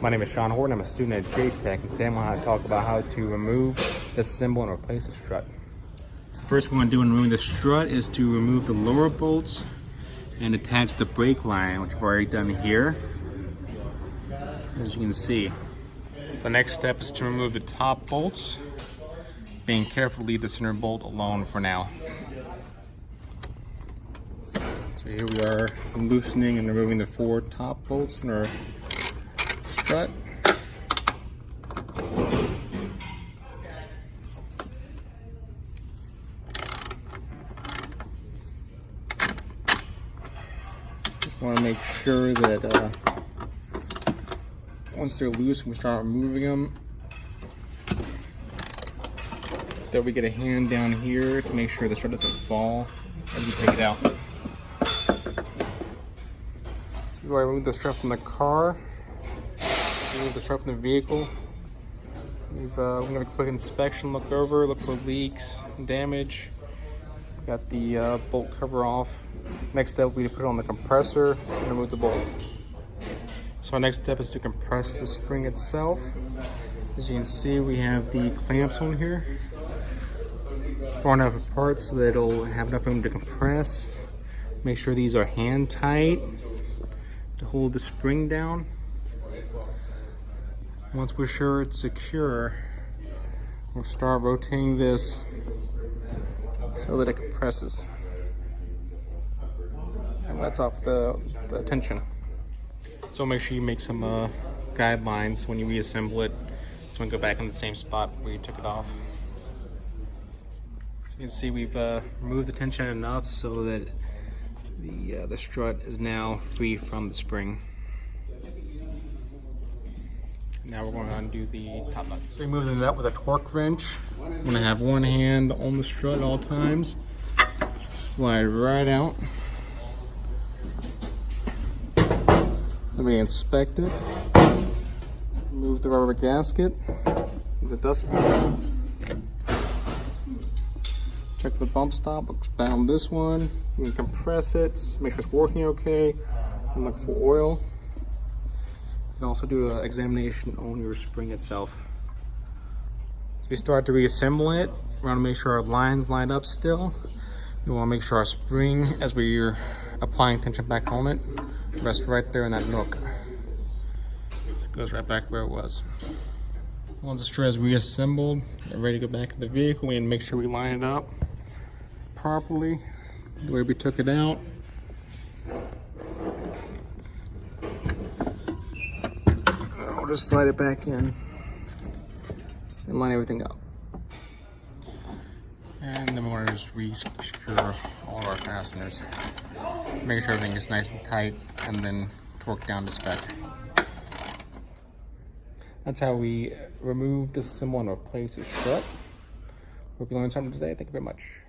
My name is Sean Horton. I'm a student at JTech, and today I'm going to talk about how to remove, disassemble, and replace a strut. So the first thing we're going to do in removing the strut is to remove the lower bolts and attach the brake line, which I've already done here, as you can see. The next step is to remove the top bolts, being careful to leave the center bolt alone for now. So here we are loosening and removing the 4 top bolts in our strut. Just want to make sure that once they're loose, we start removing them, that we get a hand down here to make sure the strut doesn't fall as we take it out. So before I remove the strut from the car, remove the strut from the vehicle, we're going to have a quick inspection, look for leaks, damage. Got the bolt cover off. Next step will be to put it on the compressor and remove the bolt. So our next step is to compress the spring itself. As you can see, we have the clamps on here, far enough apart so that it'll have enough room to compress. Make sure these are hand tight to hold the spring down. Once we're sure it's secure, we'll start rotating this so that it compresses and lets off the tension. So make sure you make some guidelines when you reassemble it, so we can go back in the same spot where you took it off. So you can see we've removed the tension enough so that the strut is now free from the spring. Now we're going to undo the top nut. So remove the nut with a torque wrench. I'm going to have one hand on the strut at all times. Just slide right out. Then we inspect it. Remove the rubber gasket, the dust ball. Check the bump stop, looks bad on this one. You can compress it, make sure it's working okay, and look for oil. You can also do an examination on your spring itself. As we start to reassemble it, we want to make sure our lines line up still. We want to make sure our spring, as we're applying tension back on it, rests right there in that nook. So it goes right back where it was. Once the strut is reassembled and ready to go back in the vehicle, we need to make sure we line it up properly the way we took it out. We'll just slide it back in and line everything up. And then we're going to just re-secure all of our fasteners. Make sure everything is nice and tight, and then torque down to spec. That's how we remove, disassemble, and replace a strut. Hope you learned something today. Thank you very much.